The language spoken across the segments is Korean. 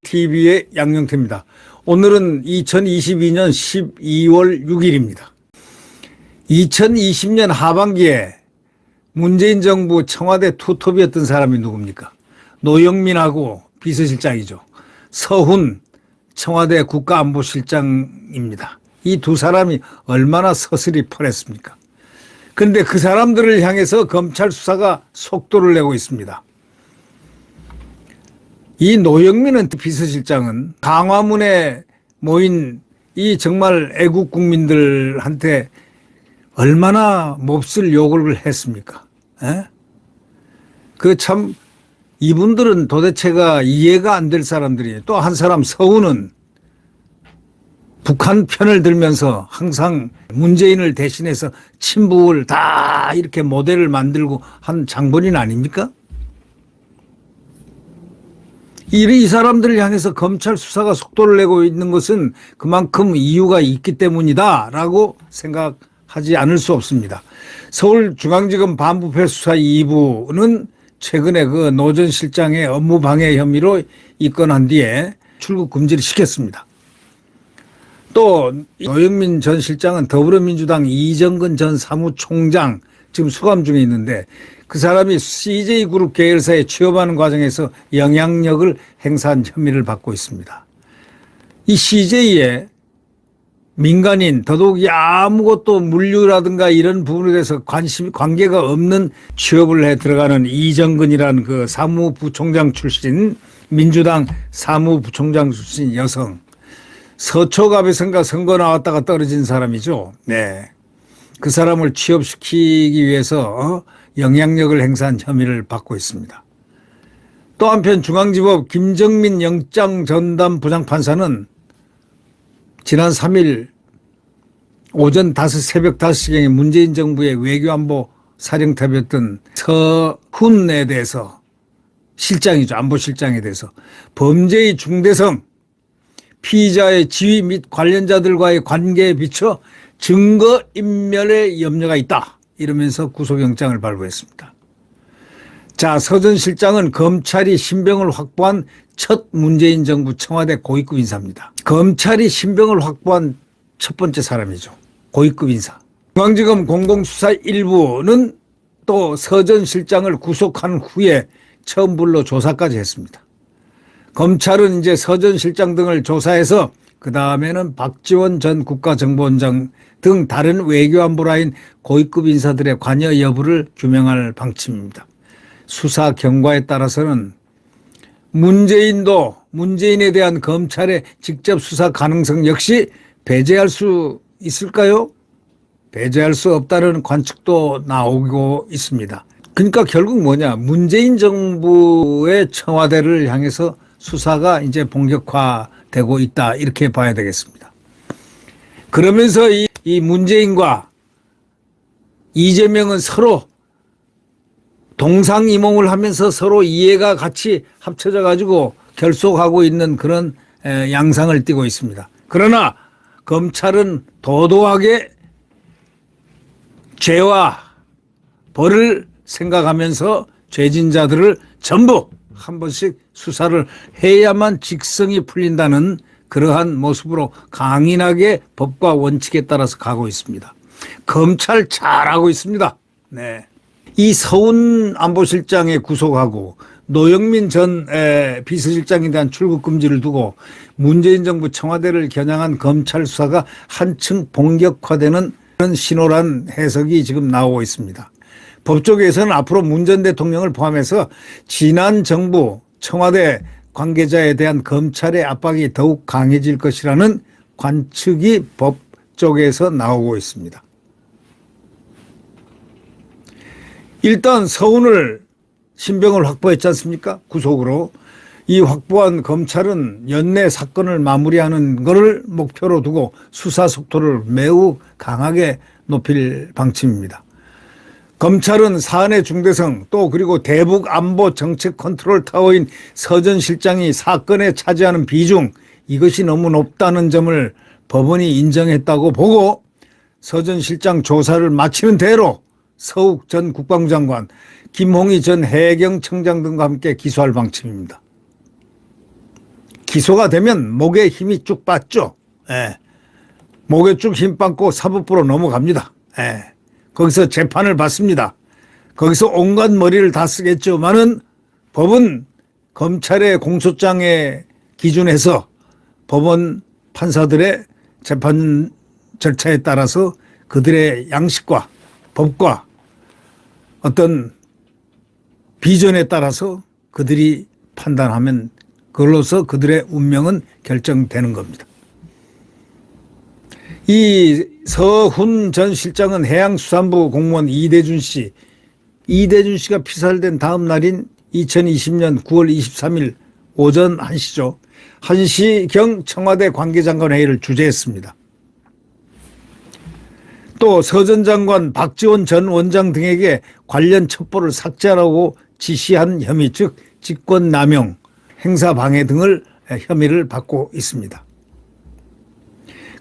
TV의 양영태입니다. 오늘은 2022년 12월 6일입니다. 2020년 하반기에 문재인 정부 청와대 투톱이었던 사람이 누굽니까? 노영민하고 비서실장이죠. 서훈 청와대 국가안보실장입니다. 이 두 사람이 얼마나 서슬이 펄했습니까? 그런데 그 사람들을 향해서 검찰 수사가 속도를 내고 있습니다. 이 노영민은 비서실장은 광화문에 모인 이 정말 애국 국민들한테 얼마나 몹쓸 욕을 했습니까? 그 참 이분들은 도대체가 이해가 안 될 사람들이에요. 또 한 사람 서훈은 북한 편을 들면서 항상 문재인을 대신해서 친북을 다 이렇게 모델을 만들고 한 장본인 아닙니까? 이 사람들을 향해서 검찰 수사가 속도를 내고 있는 것은 그만큼 이유가 있기 때문이다라고 생각하지 않을 수 없습니다. 서울중앙지검 반부패 수사 2부는 최근에 그 노 전 실장의 업무방해 혐의로 입건한 뒤에 출국 금지를 시켰습니다. 또 노영민 전 실장은 더불어민주당 이정근 전 사무총장 지금 수감 중에 있는데 그 사람이 CJ그룹 계열사에 취업하는 과정에서 영향력을 행사한 혐의를 받고 있습니다. 이 CJ에 민간인 더더욱이 아무것도 물류라든가 이런 부분에 대해서 관계가 없는 취업을 해 들어가는 이정근이라는 그 사무부총장 출신 민주당 사무부총장 출신 여성 서초갑에선가 선거 나왔다가 떨어진 사람이죠. 네. 그 사람을 취업시키기 위해서 영향력을 행사한 혐의를 받고 있습니다. 또 한편 중앙지법 김정민 영장 전담 부장판사는 지난 3일 오전 새벽 5시경에 문재인 정부의 외교안보 사령탑이었던 서훈에 대해서 실장이죠. 안보실장에 대해서 범죄의 중대성, 피의자의 지위 및 관련자들과의 관계에 비춰 증거인멸의 염려가 있다. 이러면서 구속영장을 발부했습니다. 자, 서 전 실장은 검찰이 신병을 확보한 첫 문재인 정부 청와대 고위급 인사입니다. 검찰이 신병을 확보한 첫 번째 사람이죠. 고위급 인사. 중앙지검 공공수사 1부는 또 서 전 실장을 구속한 후에 처음 불러 조사까지 했습니다. 검찰은 이제 서 전 실장 등을 조사해서 그 다음에는 박지원 전 국가정보원장 등 다른 외교안보 라인 고위급 인사들의 관여 여부를 규명할 방침입니다. 수사 경과에 따라서는 문재인에 대한 검찰의 직접 수사 가능성 역시 배제할 수 있을까요? 배제할 수 없다는 관측도 나오고 있습니다. 그러니까 결국 뭐냐, 문재인 정부의 청와대를 향해서 수사가 이제 본격화되고 있다, 이렇게 봐야 되겠습니다. 그러면서 이 문재인과 이재명은 서로 동상이몽을 하면서 서로 이해가 같이 합쳐져 가지고 결속하고 있는 그런 양상을 띠고 있습니다. 그러나 검찰은 도도하게 죄와 벌을 생각하면서 죄진자들을 전부 한 번씩 수사를 해야만 직성이 풀린다는 그러한 모습으로 강인하게 법과 원칙에 따라서 가고 있습니다. 검찰 잘하고 있습니다. 네. 이 서훈 안보실장에 구속하고 노영민 전 비서실장에 대한 출국 금지를 두고 문재인 정부 청와대를 겨냥한 검찰 수사가 한층 본격화되는 그런 신호란 해석이 지금 나오고 있습니다. 법조계에서는 앞으로 문 전 대통령을 포함해서 지난 정부 청와대 관계자에 대한 검찰의 압박이 더욱 강해질 것이라는 관측이 법 쪽에서 나오고 있습니다. 일단 서훈을 신병을 확보했지 않습니까? 구속으로. 이 확보한 검찰은 연내 사건을 마무리하는 것을 목표로 두고 수사 속도를 매우 강하게 높일 방침입니다. 검찰은 사안의 중대성 또 그리고 대북 안보 정책 컨트롤 타워인 서 전 실장이 사건에 차지하는 비중 이것이 너무 높다는 점을 법원이 인정했다고 보고 서 전 실장 조사를 마치는 대로 서욱 전 국방부 장관, 김홍희 전 해경청장 등과 함께 기소할 방침입니다. 기소가 되면 목에 힘이 쭉 빠져. 예. 목에 쭉 힘 빠고 사법부로 넘어갑니다. 예. 거기서 재판을 받습니다. 거기서 온갖 머리를 다 쓰겠지만은 법은 검찰의 공소장에 기준해서 법원 판사들의 재판 절차에 따라서 그들의 양식과 법과 어떤 비전에 따라서 그들이 판단하면 그걸로서 그들의 운명은 결정되는 겁니다. 이 서훈 전 실장은 해양수산부 공무원 이대준 씨가 피살된 다음 날인 2020년 9월 23일 오전 1시죠. 1시경 청와대 관계장관 회의를 주재했습니다. 또 서 전 장관, 박지원 전 원장 등에게 관련 첩보를 삭제하라고 지시한 혐의, 즉 직권남용, 행사방해 등을 혐의를 받고 있습니다.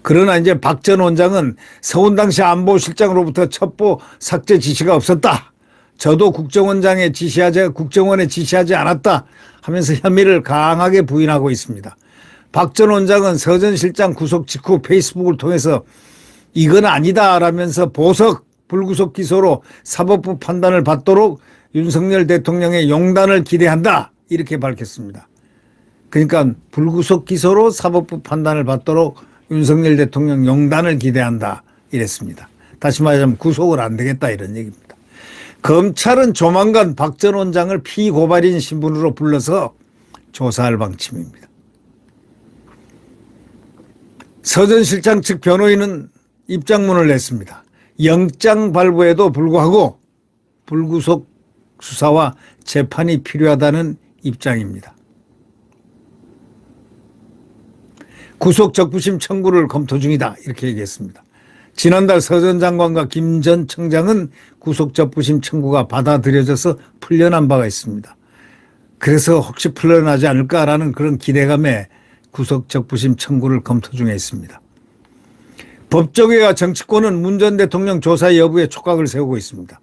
그러나 이제 박 전 원장은 서훈 당시 안보실장으로부터 첩보 삭제 지시가 없었다. 저도 국정원에 지시하지 않았다 하면서 혐의를 강하게 부인하고 있습니다. 박 전 원장은 서 전 실장 구속 직후 페이스북을 통해서 이건 아니다라면서 보석 불구속 기소로 사법부 판단을 받도록 윤석열 대통령의 용단을 기대한다 이렇게 밝혔습니다. 그러니까 불구속 기소로 사법부 판단을 받도록 윤석열 대통령 용단을 기대한다 이랬습니다. 다시 말하자면 구속을 안 되겠다 이런 얘기입니다. 검찰은 조만간 박 전 원장을 피고발인 신분으로 불러서 조사할 방침입니다. 서 전 실장 측 변호인은 입장문을 냈습니다. 영장 발부에도 불구하고 불구속 수사와 재판이 필요하다는 입장입니다. 구속 적부심 청구를 검토 중이다 이렇게 얘기했습니다. 지난달 서 전 장관과 김 전 청장은 구속 적부심 청구가 받아들여져서 풀려난 바가 있습니다. 그래서 혹시 풀려나지 않을까라는 그런 기대감에 구속 적부심 청구를 검토 중에 있습니다. 법조계와 정치권은 문 전 대통령 조사 여부에 촉각을 세우고 있습니다.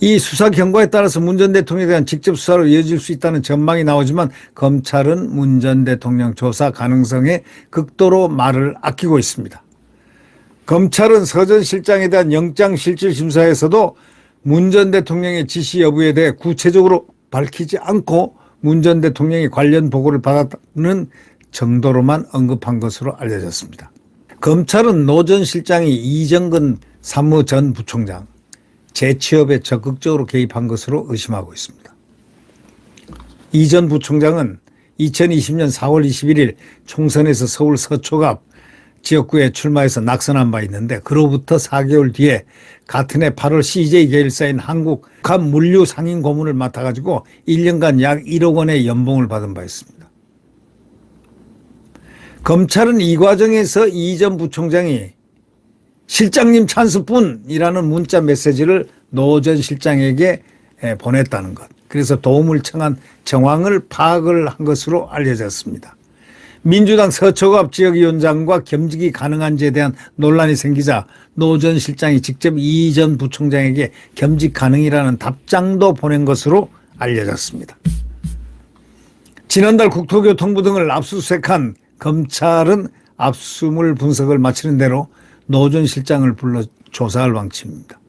이 수사 경과에 따라서 문 전 대통령에 대한 직접 수사로 이어질 수 있다는 전망이 나오지만 검찰은 문 전 대통령 조사 가능성에 극도로 말을 아끼고 있습니다. 검찰은 서 전 실장에 대한 영장실질심사에서도 문 전 대통령의 지시 여부에 대해 구체적으로 밝히지 않고 문 전 대통령이 관련 보고를 받았다는 정도로만 언급한 것으로 알려졌습니다. 검찰은 노 전 실장이 이정근 사무 전 부총장 재취업에 적극적으로 개입한 것으로 의심하고 있습니다. 이 전 부총장은 2020년 4월 21일 총선에서 서울 서초갑 지역구에 출마해서 낙선한 바 있는데 그로부터 4개월 뒤에 같은 해 8월 CJ 계열사인 한국물류 상임 고문을 맡아가지고 1년간 약 1억 원의 연봉을 받은 바 있습니다. 검찰은 이 과정에서 이 전 부총장이 실장님 찬스뿐이라는 문자 메시지를 노 전 실장에게 보냈다는 것. 그래서 도움을 청한 정황을 파악을 한 것으로 알려졌습니다. 민주당 서초갑 지역위원장과 겸직이 가능한지에 대한 논란이 생기자 노 전 실장이 직접 이 전 부총장에게 겸직 가능이라는 답장도 보낸 것으로 알려졌습니다. 지난달 국토교통부 등을 압수수색한 검찰은 압수물 분석을 마치는 대로 노 전 실장을 불러 조사할 방침입니다.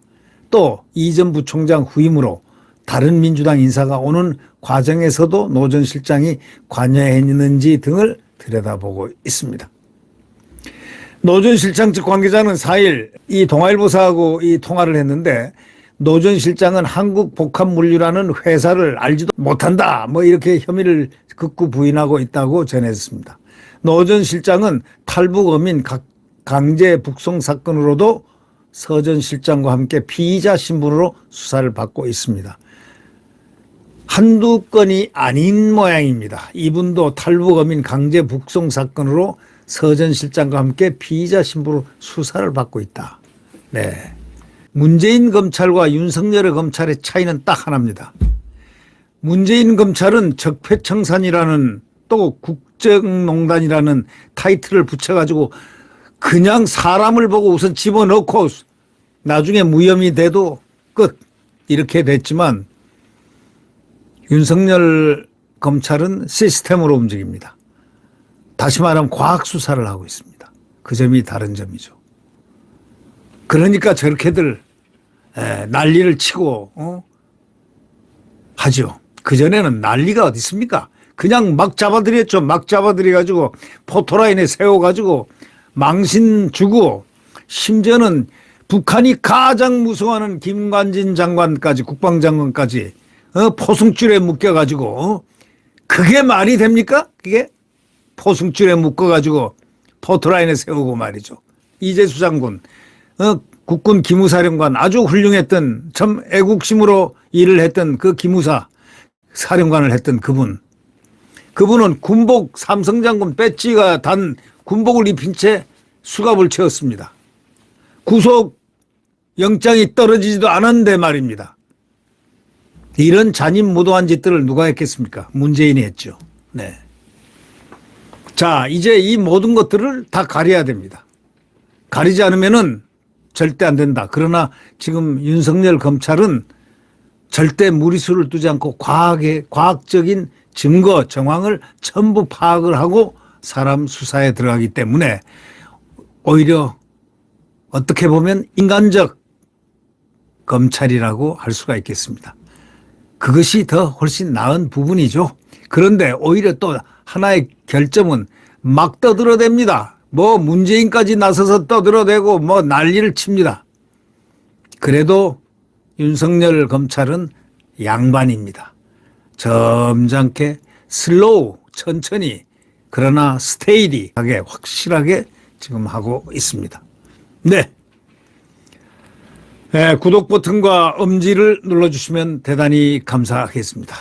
또 이 전 부총장 후임으로 다른 민주당 인사가 오는 과정에서도 노 전 실장이 관여했는지 등을 들여다보고 있습니다. 노 전 실장 측 관계자는 4일 이 동아일보사하고 이 통화를 했는데 노 전 실장은 한국복합물류라는 회사를 알지도 못한다 뭐 이렇게 혐의를 극구 부인하고 있다고 전했습니다. 노 전 실장은 탈북 어민 강제 북송 사건으로도 서 전 실장과 함께 피의자 신분으로 수사를 받고 있습니다. 한두 건이 아닌 모양입니다. 이분도 탈북 어민 강제 북송 사건으로 서 전 실장과 함께 피의자 신분으로 수사를 받고 있다. 네. 문재인 검찰과 윤석열의 검찰의 차이는 딱 하나입니다. 문재인 검찰은 적폐청산이라는 또 국정농단이라는 타이틀을 붙여가지고 그냥 사람을 보고 우선 집어넣고 나중에 무혐의 돼도 끝 이렇게 됐지만 윤석열 검찰은 시스템으로 움직입니다. 다시 말하면 과학 수사를 하고 있습니다. 그 점이 다른 점이죠. 그러니까 저렇게들 난리를 치고 하죠. 그전에는 난리가 어디 있습니까? 그냥 막 잡아들였죠. 막 잡아들여가지고 포토라인에 세워가지고 망신 주고 심지어는 북한이 가장 무서워하는 김관진 장관까지 국방장관까지 포승줄에 묶여가지고 그게 말이 됩니까? 그게 포승줄에 묶어가지고 포토라인에 세우고 말이죠. 이재수 장군 국군 기무사령관 아주 훌륭했던 참 애국심으로 일을 했던 그 기무사 사령관을 했던 그분은 군복 삼성장군 배지가 단 군복을 입힌 채 수갑을 채웠습니다. 구속 영장이 떨어지지도 않았는데 말입니다. 이런 잔인무도한 짓들을 누가 했겠습니까? 문재인이 했죠. 네. 자, 이제 이 모든 것들을 다 가려야 됩니다. 가리지 않으면은 절대 안 된다. 그러나 지금 윤석열 검찰은 절대 무리수를 두지 않고 과학적인 증거, 정황을 전부 파악을 하고 사람 수사에 들어가기 때문에 오히려 어떻게 보면 인간적 검찰이라고 할 수가 있겠습니다. 그것이 더 훨씬 나은 부분이죠. 그런데 오히려 또 하나의 결점은 막 떠들어댑니다. 뭐 문재인까지 나서서 떠들어대고 뭐 난리를 칩니다. 그래도 윤석열 검찰은 양반입니다. 점잖게 슬로우 천천히 그러나 스테이디하게 확실하게 지금 하고 있습니다. 네. 구독 버튼과 엄지를 눌러주시면 대단히 감사하겠습니다.